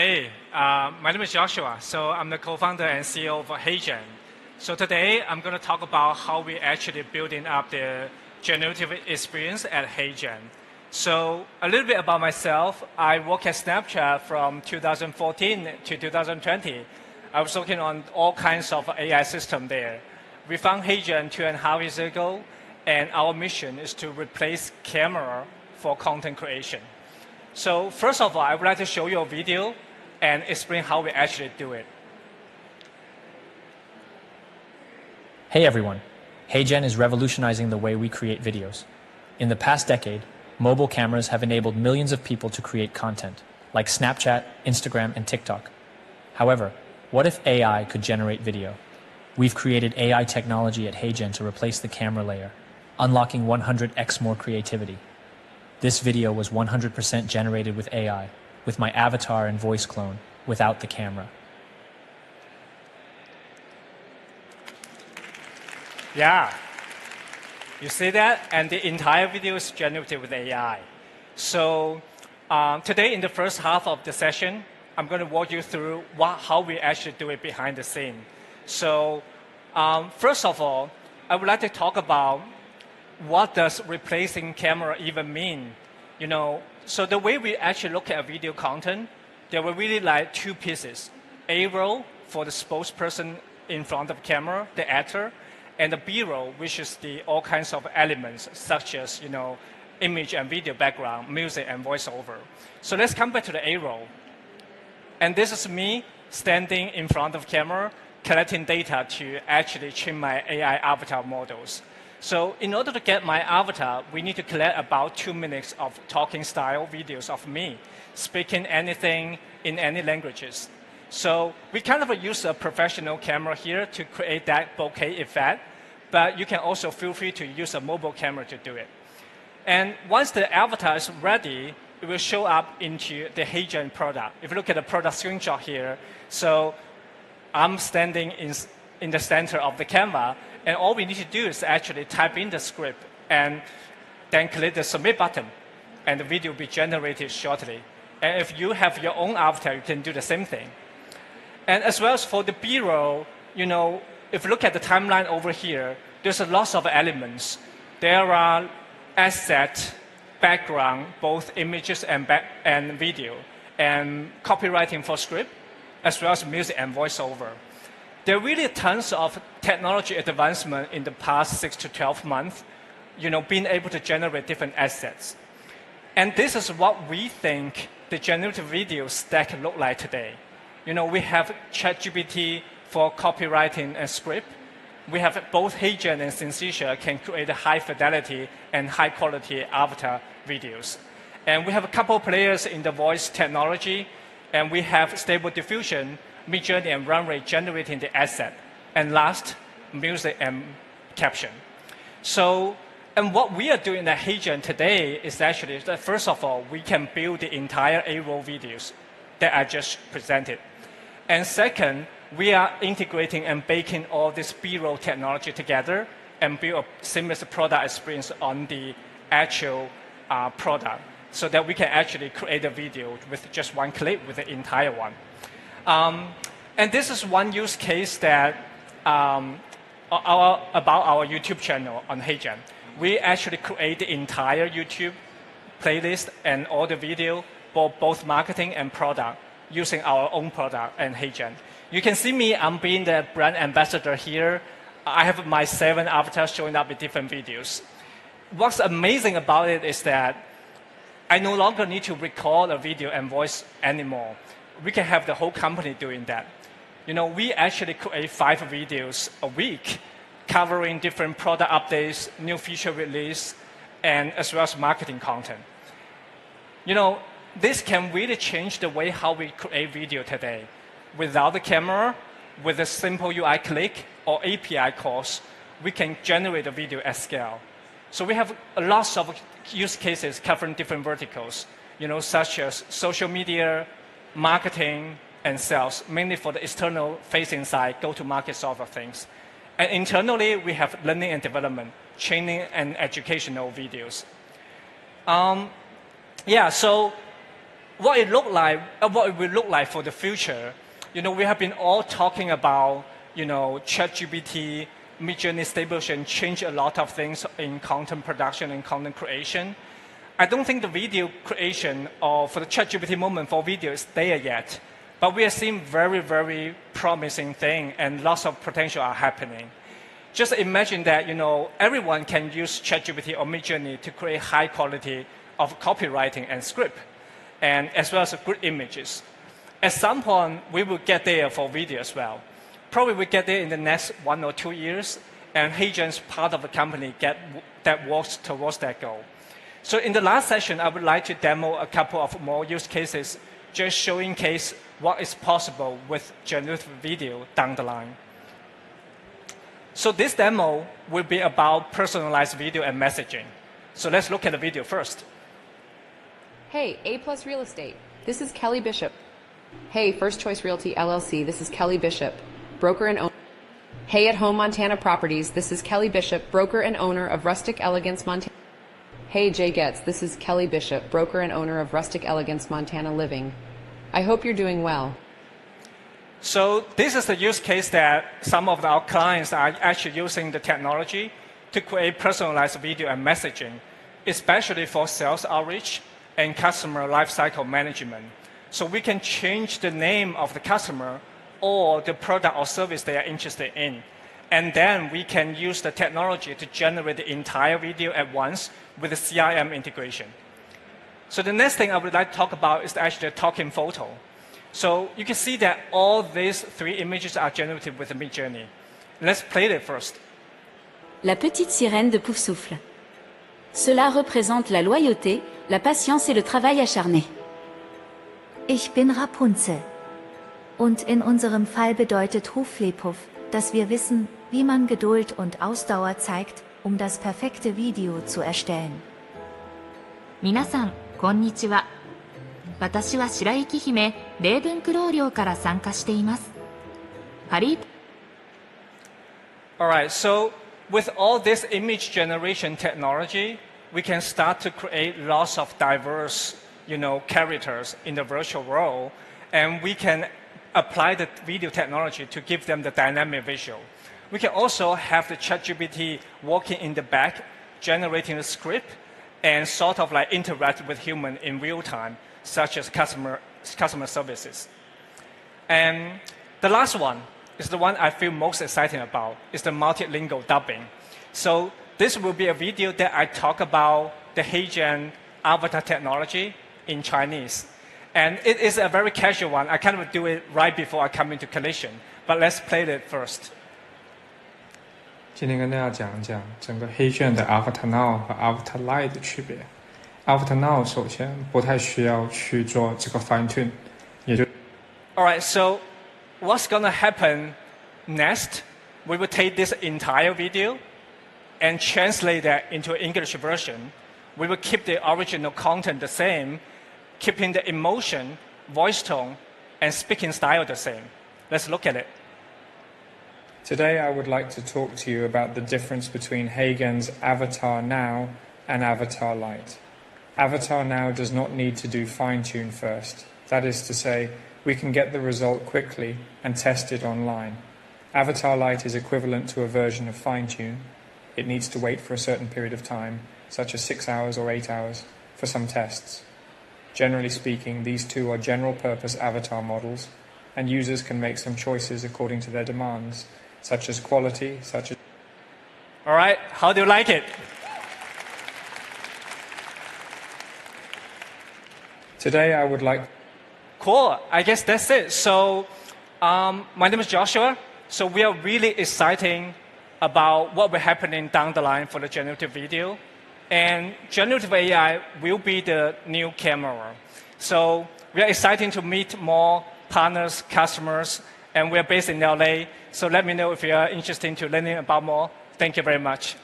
Hey, my name is Joshua. So I'm the co-founder and CEO of HeyGen. So today I'm going to talk about how we actually building up the generative experience at HeyGen. So a little bit about myself. I work at Snapchat from 2014 to 2020. I was working on all kinds of AI system there. We found HeyGen 2.5 years ago, and our mission is to replace camera for content creation. So first of all, I would like to show you a video and explain how we actually do it. Hey everyone, HeyGen is revolutionizing the way we create videos. In the past decade, mobile cameras have enabled millions of people to create content, like Snapchat, Instagram, and TikTok. However, what if AI could generate video? We've created AI technology at HeyGen to replace the camera layer, unlocking 100x more creativity. This video was 100% generated with AI, with my avatar and voice clone, without the camera. Yeah, you see that? And the entire video is generated with AI. So today in the first half of the session, I'm going to walk you through how we actually do it behind the scene. So first of all, I would like to talk about what does replacing camera even mean? So the way we actually look at video content, there were really like two pieces. A-roll for the spokesperson in front of camera, the actor, and the B-roll, which is the all kinds of elements such as image and video background, music and voiceover. So let's come back to the A-roll. And this is me standing in front of camera, collecting data to actually train my AI avatar models. So in order to get my avatar, we need to collect about 2 minutes of talking style videos of me, speaking anything in any languages. So we kind of use a professional camera here to create that bokeh effect, but you can also feel free to use a mobile camera to do it. And once the avatar is ready, it will show up into the HeyGen product. If you look at the product screenshot here, so I'm standing in the center of the camera, and all we need to do is actually type in the script and then click the submit button, and the video will be generated shortly. And if you have your own avatar, you can do the same thing. And as well as for the B-roll, if you look at the timeline over here, there's a lot of elements. There are asset, background, both images and video, and copywriting for script, as well as music and voiceover. There are really tons of technology advancement in the past 6 to 12 months, being able to generate different assets. And this is what we think the generative video stack look like today. We have ChatGPT for copywriting and script. We have both HeyGen and Synthesia can create high fidelity and high quality avatar videos. And we have a couple of players in the voice technology, and we have Stable Diffusion, Midjourney and Runway generating the asset. And last, music and caption. So, and what we are doing at HeyGen today is actually that first of all, we can build the entire A-roll videos that I just presented. And second, we are integrating and baking all this B-roll technology together and build a seamless product experience on the actual product so that we can actually create a video with just one clip with the entire one. And this is one use case that about our YouTube channel on HeyGen. We actually create the entire YouTube playlist and all the video for both marketing and product using our own product and HeyGen. You can see me, I'm being the brand ambassador here. I have my 7 avatars showing up in different videos. What's amazing about it is that I no longer need to record a video and voice anymore. We can have the whole company doing that. We actually create 5 videos a week covering different product updates, new feature release, and as well as marketing content. This can really change the way how we create video today. Without the camera, with a simple UI click or API calls, we can generate a video at scale. So we have lots of use cases covering different verticals, such as social media, marketing, and sales, mainly for the external facing side, go-to-market sort of things. And internally, we have learning and development, training and educational videos. So what it will look like for the future. We have been all talking about, ChatGPT, Midjourney stabilization change a lot of things in content production and content creation. I don't think the video creation or for the ChatGPT moment for video is there yet, but we are seeing very, very promising thing and lots of potential are happening. Just imagine that, everyone can use ChatGPT or Midjourney to create high quality of copywriting and script, and as well as good images. At some point, we will get there for video as well. Probably we'll get there in the next 1 or 2 years, and HeyGen is part of the company that works towards that goal. So in the last session, I would like to demo a couple of more use cases, just showing case what is possible with generative video down the line. So this demo will be about personalized video and messaging. So let's look at the video first. Hey, A+ Real Estate. This is Kelly Bishop. Hey, First Choice Realty LLC. This is Kelly Bishop, broker and owner. Hey, At Home Montana Properties. This is Kelly Bishop, broker and owner of Rustic Elegance Montana. Hey, Jay Getz. This is Kelly Bishop, broker and owner of Rustic Elegance Montana Living. I hope you're doing well. So this is the use case that some of our clients are actually using the technology to create personalized video and messaging, especially for sales outreach and customer lifecycle management. So we can change the name of the customer or the product or service they are interested in. And then we can use the technology to generate the entire video at once with the CRM integration. So the next thing I would like to talk about is actually the TalkingPhoto. So you can see that all these 3 images are generated with the Midjourney. Let's play it first. La petite sirène de Poufsouffle. Cela représente la loyauté, la patience et le travail acharné. Ich bin Rapunzel. Und in unserem Fall bedeutet Huflepuff, dass wir wissen, wie man Geduld und Ausdauer zeigt, um das perfekte Video zu erstellen. 皆さん、こんにちは。私は白雪姫、レーブンクロー寮から参加しています。ハリー Alright, so with all this image generation technology, we can start to create lots of diverse, characters in the virtual world, and we can apply the video technology to give them the dynamic visual. We can also have the ChatGPT working in the back, generating the script, and sort of like interact with human in real time, such as customer services. And the last one is the one I feel most excited about, is the multilingual dubbing. So this will be a video that I talk about the HeyGen avatar technology in Chinese. And it is a very casual one. I kind of do it right before I come into collision. But let's play it first. 今天跟大家讲一讲整个HeyGen的 Avatar Now 和 Avatar Lite 的区别。Avatar Now 首先不太需要去做这个 fine tune， 也就 Alright, so what's going to happen next? We will take this entire video and translate that into an English version. We will keep the original content the same, keeping the emotion, voice tone, and speaking style the same. Let's look at it. Today I would like to talk to you about the difference between HeyGen's Avatar Now and Avatar Lite. Avatar Now does not need to do fine-tune first. That is to say, we can get the result quickly and test it online. Avatar Lite is equivalent to a version of fine-tune. It needs to wait for a certain period of time, such as 6 hours or 8 hours, for some tests. Generally speaking, these two are general-purpose avatar models, and users can make some choices according to their demands, such as quality, such as... All right, how do you like it? Today I would like... Cool, I guess that's it. So my name is Joshua. So we are really excited about what will happen down the line for the generative video. And generative AI will be the new camera. So we are excited to meet more partners, customers, and we are based in LA. So let me know if you are interested in learning about more. Thank you very much.